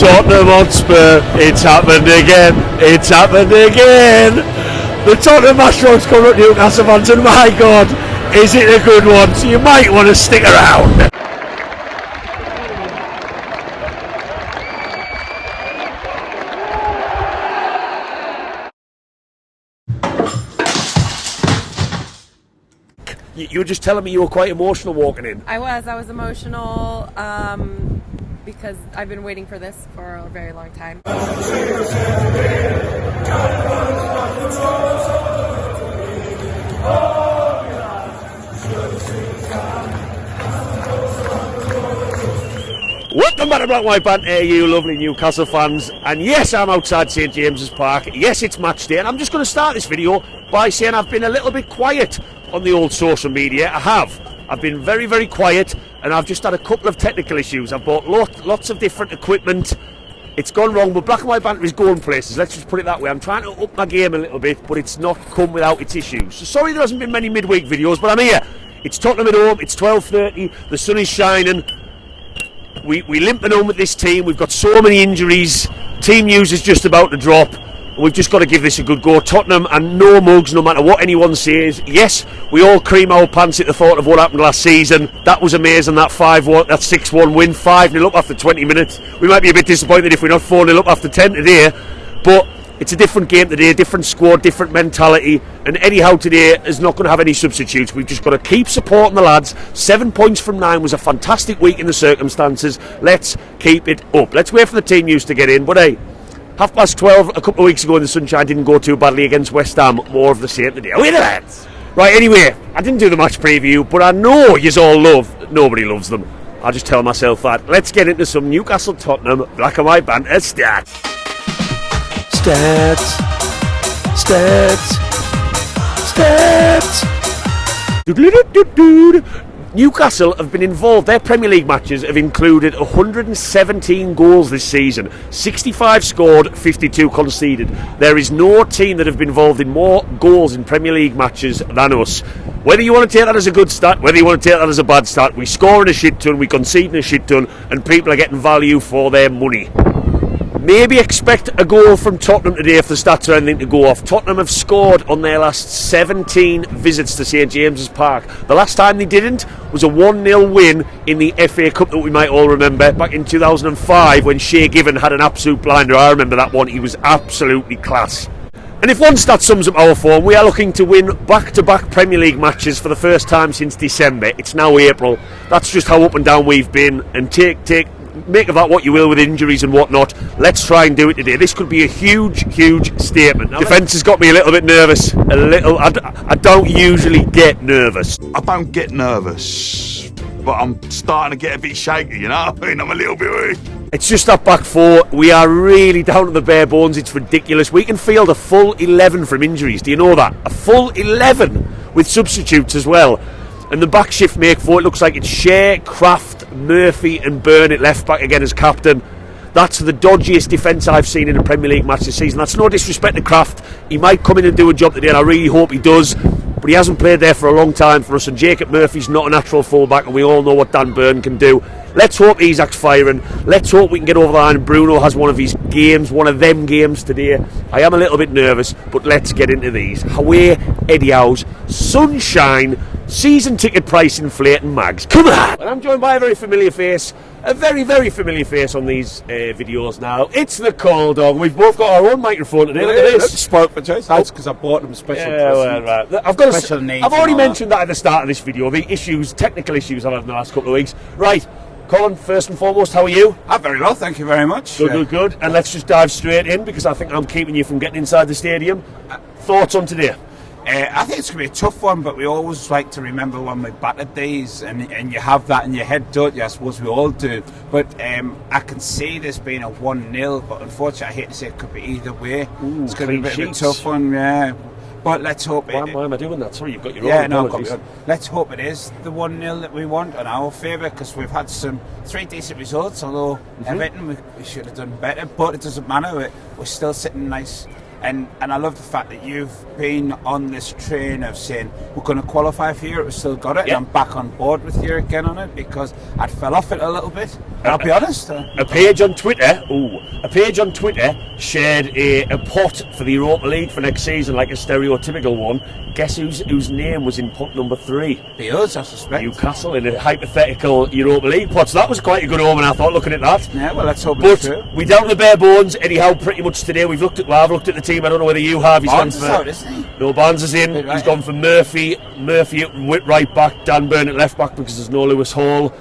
Tottenham Hotspur, it's happened again, it's happened again. The Tottenham Astros come up Newcastle fans, and my God, is it a good one? So you might want to stick around. You were just telling me you were quite emotional walking in. I was emotional because I've been waiting for this for a very long time. Welcome back to Black White Banter, you lovely Newcastle fans. And yes, I'm outside St James's Park. Yes, it's match day, and I'm just going to start this video by saying I've been a little bit quiet on the old social media. I've been very, very quiet, and I've just had a couple of technical issues. I've bought lots of different equipment. It's gone wrong, but Black and White Banter is going places. Let's just put it that way. I'm trying to up my game a little bit, but it's not come without its issues. So sorry there hasn't been many midweek videos, but I'm here. It's Tottenham at home. It's 12:30. The sun is shining. We limping home with this team. We've got so many injuries. Team news is just about to drop. We've just got to give this a good go. Tottenham and no mugs, no matter what anyone says. Yes, we all cream our pants at the thought of what happened last season. That was amazing, that 5-1, that 6-1 win, 5-0 up after 20 minutes. We might be a bit disappointed if we're not 4-0 up after 10 today, but it's a different game today, different squad, different mentality, and Eddie Howe today is not going to have any substitutes. We've just got to keep supporting the lads. 7 points from 9 was a fantastic week in the circumstances. Let's keep it up. Let's wait for the team news to get in, but hey, 12:30 a couple of weeks ago in the sunshine didn't go too badly against West Ham. More of the same today. Away the lads! Right, anyway, I didn't do the match preview, but I know yous all nobody loves them. I'll just tell myself that. Let's get into some Newcastle Tottenham Black and White Banter stats. Newcastle have been involved. Their Premier League matches have included 117 goals this season. 65 scored, 52 conceded. There is no team that have been involved in more goals in Premier League matches than us. Whether you want to take that as a good stat, whether you want to take that as a bad stat, we score in a shit ton, we concede in a shit ton, and people are getting value for their money. Maybe expect a goal from Tottenham today if the stats are anything to go off. Tottenham have scored on their last 17 visits to St James's Park. The last time they didn't was a 1-0 win in the FA Cup that we might all remember back in 2005 when Shea Given had an absolute blinder. I remember that one. He was absolutely class. And if one stat sums up our form, we are looking to win back-to-back Premier League matches for the first time since December. It's now April. That's just how up and down we've been. And make of that what you will with injuries and whatnot. Let's try and do it today. This could be a huge statement. Now, defence has got me a little bit nervous. I don't usually get nervous. I don't get nervous, but I'm starting to get a bit shaky, you know? I mean, I'm a little bit worried. It's just that back four. We are really down to the bare bones. It's ridiculous. We can field a full 11 from injuries. Do you know that? A full 11 with substitutes as well. And the back shift make for it looks like it's Shea, Kraft, Murphy and Burnett left back again as captain. That's the dodgiest defence I've seen in a Premier League match this season. That's no disrespect to Kraft. He might come in and do a job today, and I really hope he does. But he hasn't played there for a long time for us, and Jacob Murphy's not a natural fullback, and we all know what Dan Burn can do. Let's hope Isaac's firing. Let's hope we can get over the line and Bruno has one of his games, one of them games today. I am a little bit nervous, but let's get into these. Away, Eddie Howe's sunshine, season ticket price inflating mags. Come on! And I'm joined by a very familiar face. A very, very familiar face on these videos now. It's the Call Dog. We've both got our own microphone today. Look at this. Spoke for choice. That's because I bought them special. Yeah, well, right. I've already mentioned that at the start of this video. The technical issues I've had in the last couple of weeks. Right, Colin, first and foremost, how are you? I'm very well, thank you very much. Good. And let's just dive straight in because I think I'm keeping you from getting inside the stadium. Thoughts on today? I think it's going to be a tough one, but we always like to remember when we battered these, and you have that in your head, don't you? I suppose we all do. But I can see this being a 1-0, but unfortunately, I hate to say it could be either way. It's going to be a bit of a tough one, yeah. But let's hope Why am I doing that? Sorry, you've got your own. Yeah, no, let's hope it is the 1-0 that we want in our favour, because we've had 3 decent results, although Everton, we should have done better, but it doesn't matter. We're still sitting nice And I love the fact that you've been on this train of saying we're going to qualify for Europe, we've still got it, Yeah. and I'm back on board with you again on it, because I fell off it a little bit. And I'll be honest. A page on Twitter shared a pot for the Europa League for next season, like a stereotypical one. Guess whose name was in pot number 3? Be us, I suspect. Newcastle in a hypothetical Europa League pot. So that was quite a good omen, I thought, looking at that. Yeah, well, let's hope But it's true. we down to the bare bones. Anyhow, pretty much today I've looked at the team. I don't know whether you have. He's Barnes is gone for out, isn't he? no, Barnes is in. Right. He's gone for Murphy at right back, Dan Burn at left back because there's no Lewis Hall.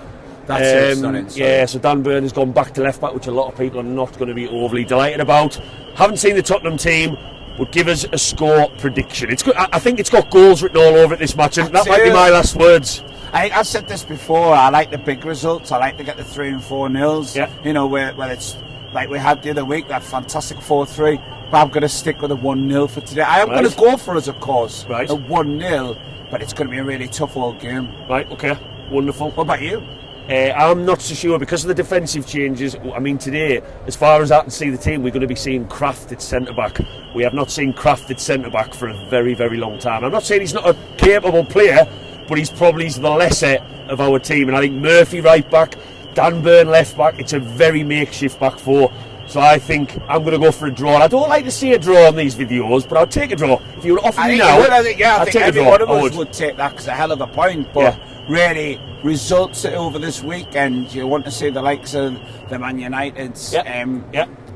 That's it, it's not in, sorry. Yeah, so Dan Burn has gone back to left back, which a lot of people are not going to be overly delighted about. Haven't seen the Tottenham team, but give us a score prediction. It's good. I think it's got goals written all over it this match, and that might be my last words. I've said this before. I like the big results. I like to get the 3 and 4 nils. Yeah. You know, where it's like we had the other week, that fantastic 4-3. But I'm going to stick with a 1-0 for today. I am going to go for us, of course, Right. a 1-0, but it's going to be a really tough old game. Right, okay, wonderful. What about you? I'm not so sure because of the defensive changes. I mean, today, as far as I can see the team, we're going to be seeing Kraft at centre-back. We have not seen Kraft at centre-back for a very, very long time. I'm not saying he's not a capable player, but he's probably the lesser of our team. And I think Murphy right back, Dan Burn left back. It's a very makeshift back four. So I think I'm going to go for a draw. I don't like to see a draw on these videos, but I'll take a draw. If you would offer me now, I think take every a draw. one of I us would take that because a hell of a point. But really, results over this weekend, you want to see the likes of the Man Uniteds.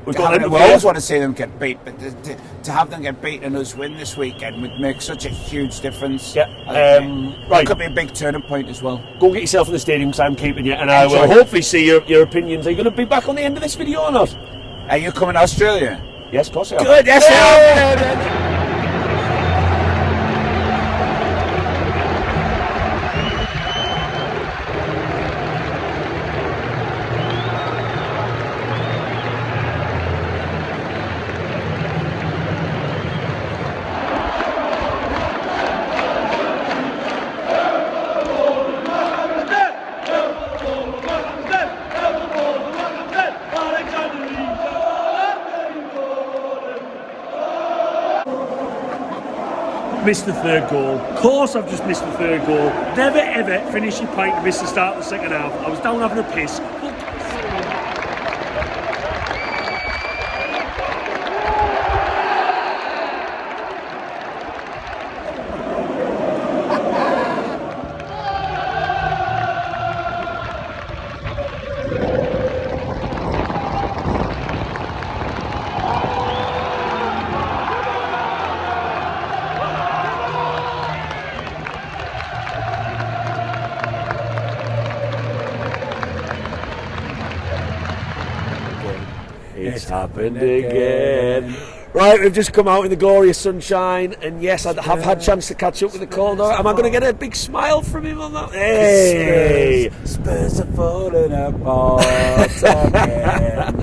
We've We always want to see them get beat, but to have them get beat and us win this weekend would make such a huge difference. Right. It could be a big turning point as well. Go get yourself in the stadium because I'm keeping you, and I will hopefully see your opinions. Are you going to be back on the end of this video or not? Are you coming to Australia? Yes, of course I am. Good, yes, Missed the third goal. Of course I've just missed the third goal. Never ever finish your pint and miss the start of the second half. I was down having a piss. It's happened again. Right, we've just come out in the glorious sunshine, and yes, I have had a chance to catch up with the cold. Am I going to get a big smile from him on that? Hey! Spurs are falling apart again.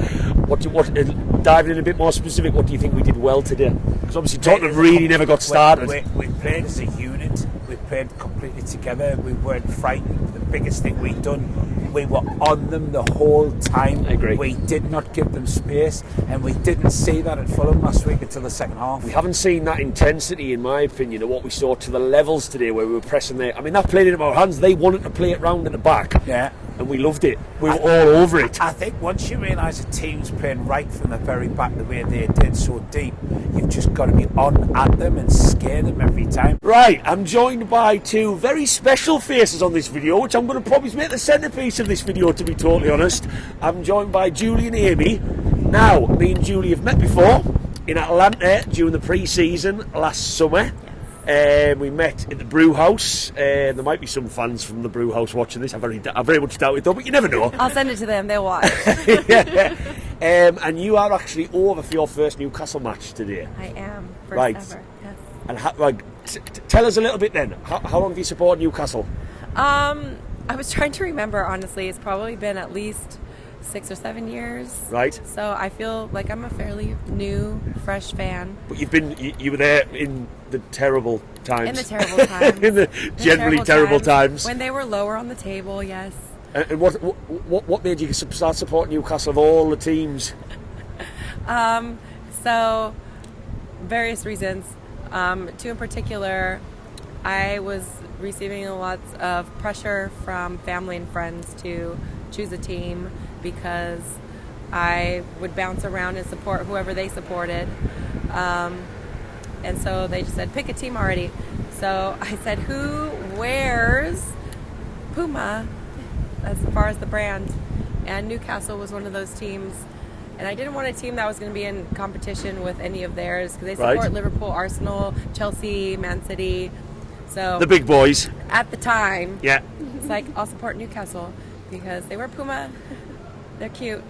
Diving in a bit more specific, what do you think we did well today? Because obviously Tottenham really never got started. We played as a unit. We played completely together. We weren't frightened. The biggest thing we'd done, we were on them the whole time. I agree. We did not give them space, and we didn't see that at Fulham last week until the second half. We haven't seen that intensity, in my opinion, of what we saw to the levels today where we were pressing there. I mean, that played in our hands. They wanted to play it round at the back. Yeah. And we loved it. We were all over it. I think once you realise a team's playing right from the very back the way they did, so deep, you've just got to be on at them and scare them every time. Right, I'm joined by two very special faces on this video, which I'm going to probably make the centrepiece of this video, to be totally honest. I'm joined by Julie and Amy. Now, me and Julie have met before in Atlanta during the pre-season last summer. We met at the Brew House. There might be some fans from the Brew House watching this. I very much doubt it though, but you never know. I'll send it to them. They'll watch. And you are actually over for your first Newcastle match today. I am. First Right. ever. Yes. And tell us a little bit then. How long have you supported Newcastle? I was trying to remember, honestly. It's probably been at least 6 or 7 years. Right. So I feel like I'm a fairly new, fresh fan. But you were there in the terrible times. In the terrible times. In the generally terrible times. When they were lower on the table, yes. And what made you start supporting Newcastle of all the teams? So various reasons. Two in particular, I was receiving a lot of pressure from family and friends to choose a team because I would bounce around and support whoever they supported. And so they just said, pick a team already. So I said, who wears Puma as far as the brand? And Newcastle was one of those teams. And I didn't want a team that was going to be in competition with any of theirs because they support Liverpool, Arsenal, Chelsea, Man City. So the big boys. At the time, yeah, it's like, I'll support Newcastle because they wear Puma. They're cute.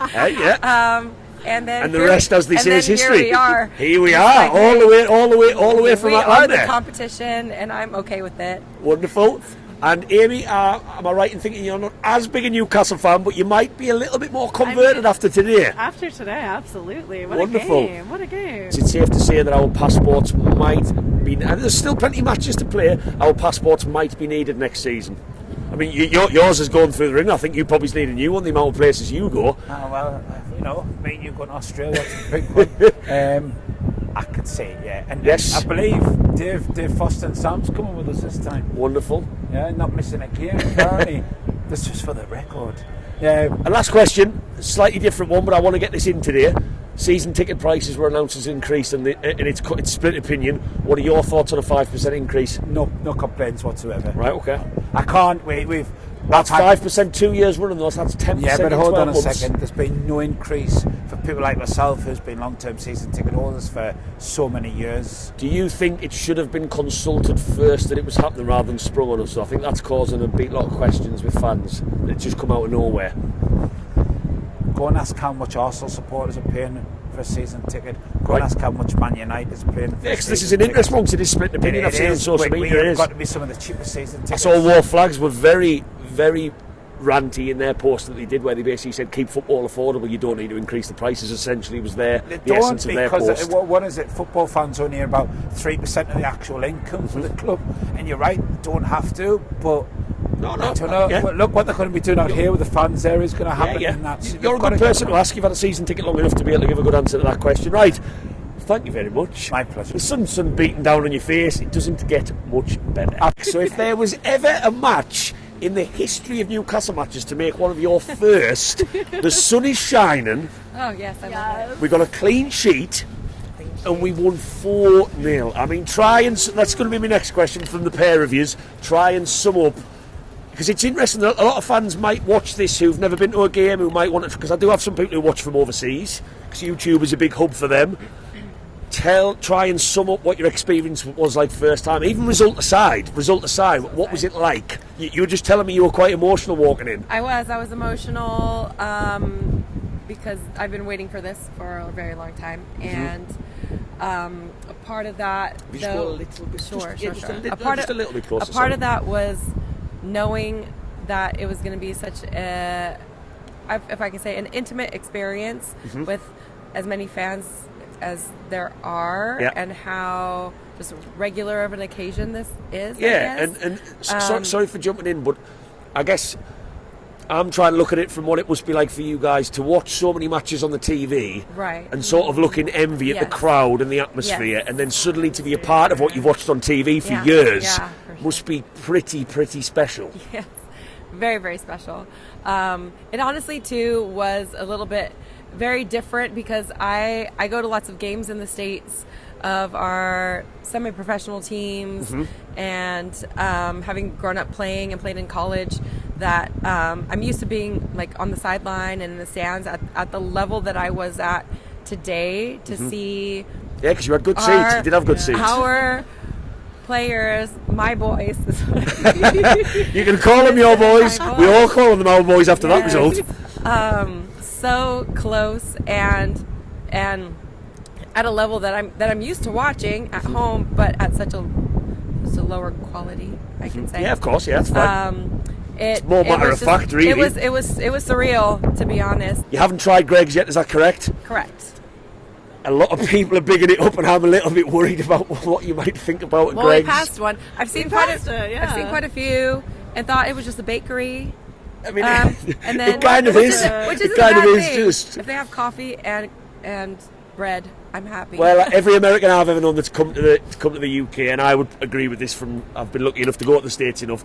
Hey, yeah. And the rest, as they say, is history. Here we are. Like, all the way from Atlanta. We are the competition, and I'm okay with it. Wonderful. And Amy, am I right in thinking you're not as big a Newcastle fan, but you might be a little bit more converted after today? After today, absolutely. What Wonderful. a game. What a game. Is it safe to say that our passports might be, and there's still plenty of matches to play, our passports might be needed next season? I mean, yours is going through the ring. I think you probably need a new one, the amount of places you go. Well, you know, me and you going to Australia, it's a big one. I could say, yeah. And yes. I believe Dave Foster and Sam's coming with us this time. Wonderful. Yeah, not missing a game, apparently. This was for the record. Yeah. And last question, slightly different one, but I want to get this in today. Season ticket prices were announced as increase, and it's split opinion. What are your thoughts on a 5% increase? No complaints whatsoever. Right, okay. I can't wait. That's 5% 2 years running, though, so that's 10%. Yeah, but hold on a months. second. There's been no increase for people like myself who's been long-term season ticket holders for so many years. Do you think it should have been consulted first that it was happening rather than sprung on us? So I think that's causing a big lot of questions with fans that just come out of nowhere. Go and ask how much Arsenal supporters are paying for a season ticket. Go and ask how much Man United is paying for a season this is an interest amongst it is split opinion. I've seen on social media. It's got to be some of the cheapest season tickets. I saw War Flags were very, very ranty in their post that they did, where they basically said keep football affordable, you don't need to increase the prices. Essentially was the essence of their post. What is it? Football fans only hear about 3% of the actual income for the club, and you're right, don't have to, but I don't know. Yeah. Look what they're going to be doing out here with the fans. There is going to happen. Yeah. In that. You're a good person to ask. You've had a season ticket long enough to be able to give a good answer to that question, right? Thank you very much. My pleasure. The sun beating down on your face, it doesn't get much better. So if there was ever a match in the history of Newcastle matches to make one of your first, the sun is shining. Oh yes, I love it. We got a clean sheet. And we won 4-0. I mean, that's going to be my next question from the pair of yous. Try and sum up, because it's interesting that a lot of fans might watch this who've never been to a game, who might want to, because I do have some people who watch from overseas, because YouTube is a big hub for them. Try and sum up what your experience was like first time, even result aside, what was it like? You were just telling me you were quite emotional walking in. I was emotional because I've been waiting for this for a very long time, and a part of that, A little bit closer. A part of that was knowing that it was going to be such a, if I can say, an intimate experience with as many fans as there are, and how just regular of an occasion this is. Yeah, and sorry for jumping in, but I guess I'm trying to look at it from what it must be like for you guys to watch so many matches on the TV, right? And sort of look in envy at the crowd and the atmosphere, and then suddenly to be a part of what you've watched on TV for years must be pretty special. Yes, very, very special. It honestly too was a little bit very different because I go to lots of games in the States of our semi-professional teams, and having grown up playing and played in college, that I'm used to being like on the sideline and in the stands at the level that I was at today to see. Yeah, because you had good seats. You did have good seats. Our players, my boys. You can call them your boys. We all call them our boys after that result. So close and at a level that I'm used to watching at home, but at such a lower quality, I can say. Yeah, of course. Yeah, that's fine. It's more matter of fact, really. It was surreal, to be honest. You haven't tried Greg's yet, is that correct? Correct. A lot of people are bigging it up, and I'm a little bit worried about what you might think about Greg's. We passed one. I've seen quite a few, and thought it was just a bakery. I mean, and then it kind of is. Which is it kind of is just. If they have coffee and bread, I'm happy. Well, every American I've ever known that's come to the UK, and I would agree with this from I've been lucky enough to go to the States enough.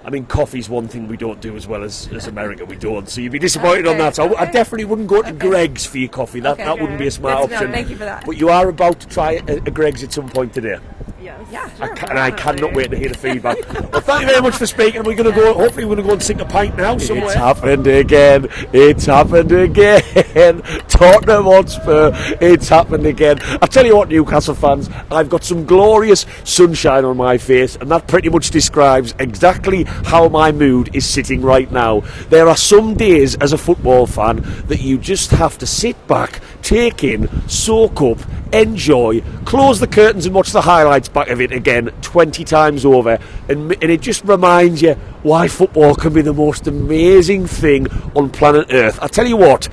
I mean, coffee's one thing we don't do as well as America. We don't, so you'd be disappointed on that. So I definitely wouldn't go to Greg's for your coffee. That wouldn't be a smart option. Thank you for that. But you are about to try a Greg's at some point today. Yes. Yeah, sure. And I cannot wait to hear the feedback. Well, thank you very much for speaking. We're going to go. Hopefully, we're going to go and sink a pint now somewhere. It's happened again. It's happened again. Tottenham Hotspur. It's happened again. I tell you what, Newcastle fans, I've got some glorious sunshine on my face, and that pretty much describes exactly how my mood is sitting right now. There are some days as a football fan that you just have to sit back, take in, soak up, enjoy, close the curtains and watch the highlights back of it again 20 times over, and it just reminds you why football can be the most amazing thing on planet Earth. I tell you what,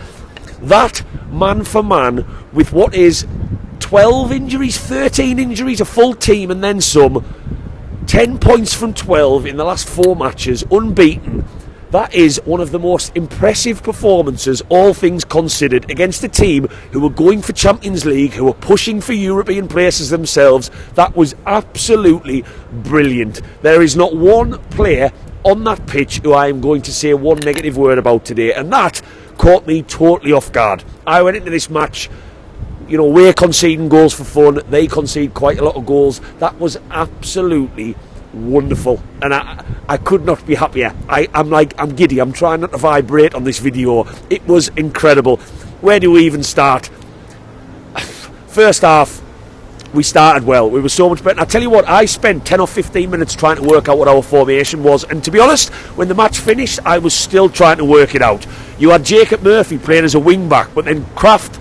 that man for man with what is 12 injuries, 13 injuries, a full team and then some, 10 points from 12 in the last 4 matches, unbeaten. That is one of the most impressive performances, all things considered, against a team who were going for Champions League, who were pushing for European places themselves. That was absolutely brilliant. There is not one player on that pitch who I am going to say one negative word about today, and that caught me totally off guard. I went into this match, you know, we're conceding goals for fun. They concede quite a lot of goals. That was absolutely wonderful, and I could not be happier. I'm giddy. I'm trying not to vibrate on this video. It was incredible. Where do we even start? First half, we started well. We were so much better. And I tell you what, I spent 10 or 15 minutes trying to work out what our formation was, and to be honest, when the match finished, I was still trying to work it out. You had Jacob Murphy playing as a wing back, but then Kraft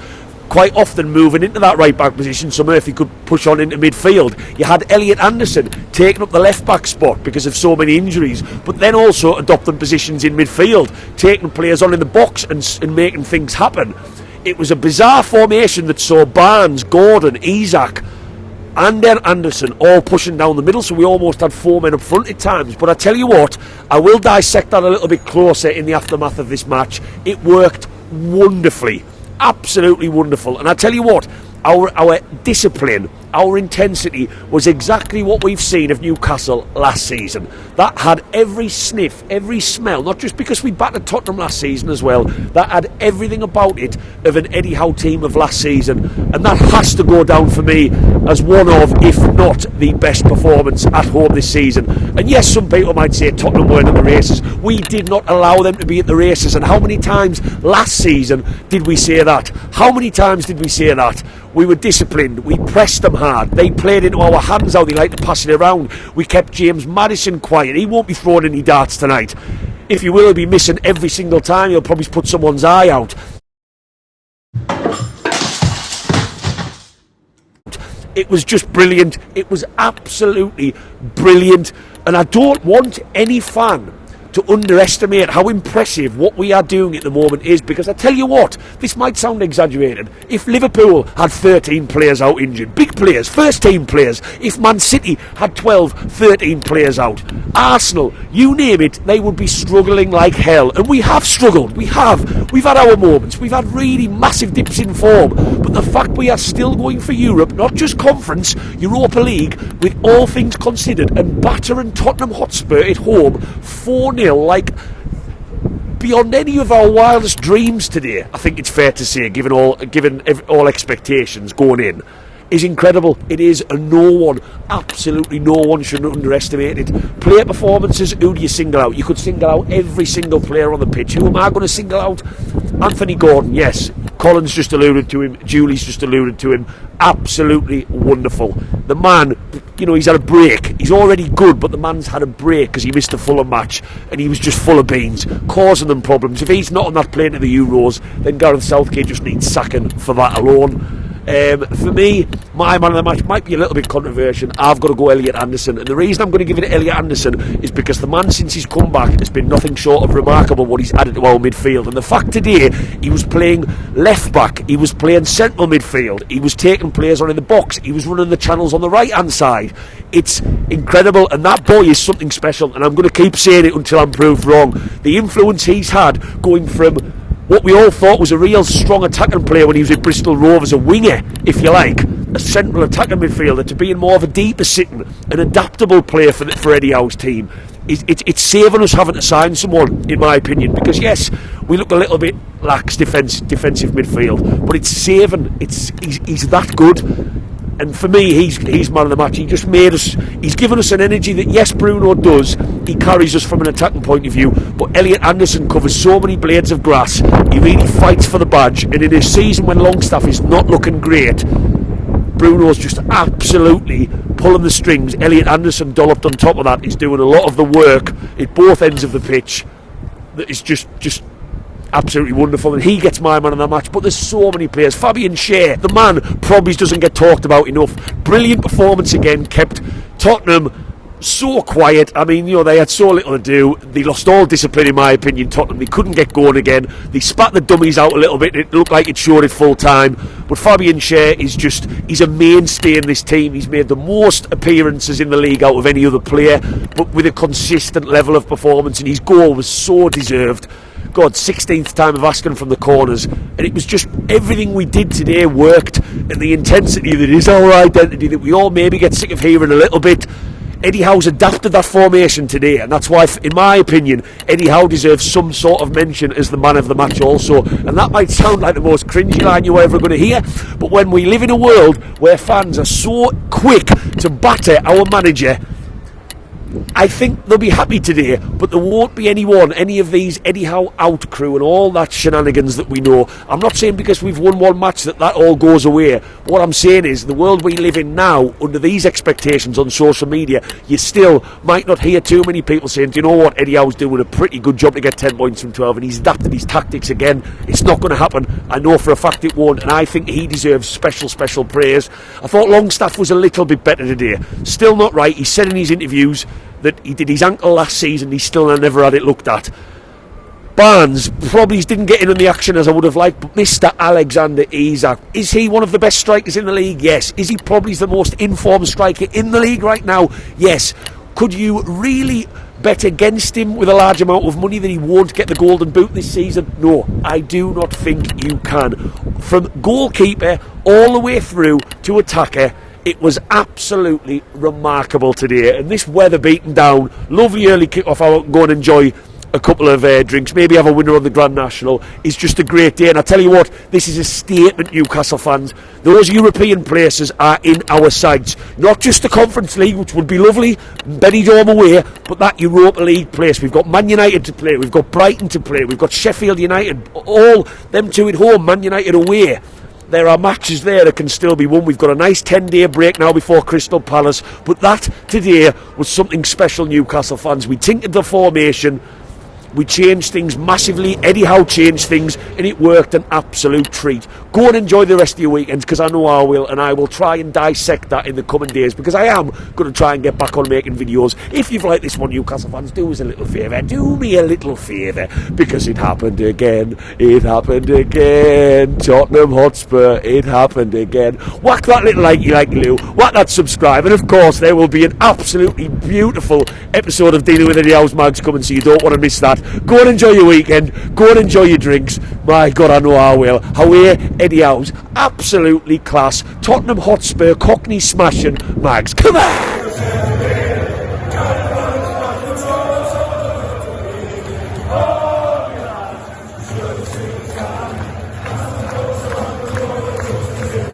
quite often moving into that right back position so Murphy could push on into midfield. You had Elliot Anderson taking up the left back spot because of so many injuries, but then also adopting positions in midfield, taking players on in the box and making things happen. It was a bizarre formation that saw Barnes, Gordon, Isak and then Anderson all pushing down the middle, so we almost had 4 men up front at times. But I tell you what, I will dissect that a little bit closer in the aftermath of this match. It worked wonderfully. Absolutely wonderful. And I tell you what, our discipline, our intensity was exactly what we've seen of Newcastle last season. That had every sniff, every smell, not just because we battered Tottenham last season as well, that had everything about it of an Eddie Howe team of last season, and that has to go down for me as one of, if not the best performance at home this season. And yes, some people might say Tottenham weren't at the races. We did not allow them to be at the races, and how many times last season did we say that? How many times did we say that? We were disciplined, we pressed them hard, they played into our hands how they like to pass it around. We kept James Maddison quiet. He won't be throwing any darts tonight. If you will, he'll be missing every single time. He'll probably put someone's eye out. It was just brilliant. It was absolutely brilliant, and I don't want any fan to underestimate how impressive what we are doing at the moment is, because I tell you what, this might sound exaggerated. If Liverpool had 13 players out injured, big players, first team players, if Man City had 12, 13 players out, Arsenal, you name it, they would be struggling like hell. And we have struggled, we've had our moments, we've had really massive dips in form, but the fact we are still going for Europe, not just Conference, Europa League, with all things considered, and battering Tottenham Hotspur at home 4-0, like beyond any of our wildest dreams today, I think it's fair to say, given all expectations going in, is incredible. It is, and no one, absolutely no one should underestimate it. Player performances, who do you single out? You could single out every single player on the pitch. Who am I going to single out? Anthony Gordon, yes. Colin's just alluded to him, Julie's just alluded to him. Absolutely wonderful. The man, you know, he's had a break. He's already good, but the man's had a break because he missed a Fulham match and he was just full of beans, causing them problems. If he's not on that plane to the Euros, then Gareth Southgate just needs sacking for that alone. For me, my man of the match might be a little bit controversial. I've got to go Elliot Anderson, and the reason I'm going to give it to Elliot Anderson is because the man, since he's come back, has been nothing short of remarkable what he's added to our midfield. And the fact today he was playing left back, he was playing central midfield, he was taking players on in the box, he was running the channels on the right hand side. It's incredible, and that boy is something special, and I'm going to keep saying it until I'm proved wrong. The influence he's had going from what we all thought was a real strong attacking player when he was at Bristol Rovers, a winger, if you like, a central attacking midfielder, to being more of a deeper sitting, an adaptable player for Eddie Howe's team. It's saving us having to sign someone, in my opinion, because yes, we look a little bit lax defensive midfield, but it's saving. He's that good. And for me, he's man of the match. He just made us. He's given us an energy that yes, Bruno does. He carries us from an attacking point of view. But Elliot Anderson covers so many blades of grass. He really fights for the badge. And in a season when Longstaff is not looking great, Bruno's just absolutely pulling the strings. Elliot Anderson, dolloped on top of that, is doing a lot of the work at both ends of the pitch. That is just absolutely wonderful, and he gets my man of the match. But there's so many players. Fabian Schär, the man, probably doesn't get talked about enough. Brilliant performance again, kept Tottenham so quiet. I mean, you know, they had so little to do. They lost all discipline, in my opinion, Tottenham. They couldn't get going again. They spat the dummies out a little bit. It looked like it showed it full time. But Fabian Schär he's a mainstay in this team. He's made the most appearances in the league out of any other player, but with a consistent level of performance, and his goal was so deserved. God, 16th time of asking from the corners, and it was just everything we did today worked, and the intensity that is our identity that we all maybe get sick of hearing a little bit. Eddie Howe's adapted that formation today, and that's why, in my opinion, Eddie Howe deserves some sort of mention as the man of the match also. And that might sound like the most cringy line you're ever going to hear, but when we live in a world where fans are so quick to batter our manager, I think they'll be happy today, but there won't be any of these Eddie Howe out crew and all that shenanigans that we know. I'm not saying because we've won one match that all goes away. What I'm saying is the world we live in now, under these expectations on social media, you still might not hear too many people saying, do you know what, Eddie Howe's doing a pretty good job to get 10 points from 12, and he's adapted his tactics again. It's not going to happen. I know for a fact it won't, and I think he deserves special praise. I thought Longstaff was a little bit better today. Still not right. He said in his interviews that he did his ankle last season, he still never had it looked at. Barnes probably didn't get in on the action as I would have liked, but Mr. Alexander Isak, is he one of the best strikers in the league? Yes. Is he probably the most informed striker in the league right now? Yes. Could you really bet against him with a large amount of money that he won't get the golden boot this season? No, I do not think you can. From goalkeeper all the way through to attacker, it was absolutely remarkable today. And this weather beaten down, lovely early kick-off, I'll go and enjoy a couple of drinks, maybe have a winner on the Grand National. It's just a great day, and I tell you what, this is a statement, Newcastle fans. Those European places are in our sights, not just the Conference League, which would be lovely, Benidorm away, but that Europa League place. We've got Man United to play, we've got Brighton to play, we've got Sheffield United, all them two at home, Man United away. There are matches there that can still be won. We've got a nice 10-day break now before Crystal Palace, but that today was something special, Newcastle fans. We tinkered the formation, we changed things massively. Eddie Howe changed things, and it worked an absolute treat. Go and enjoy the rest of your weekends, because I know I will, and I will try and dissect that in the coming days, because I am going to try and get back on making videos. If you've liked this one, Newcastle fans, do us a little favour. Do me a little favour, because it happened again. It happened again. Tottenham Hotspur, it happened again. Whack that little likey-Lou. Whack that subscribe, and of course there will be an absolutely beautiful episode of Dealing with Eddie Howe's Mags coming, so you don't want to miss that. Go and enjoy your weekend. Go and enjoy your drinks. My God, I know I will. However, Eddie Howe's absolutely class. Tottenham Hotspur, Cockney smashing Mags. Come on!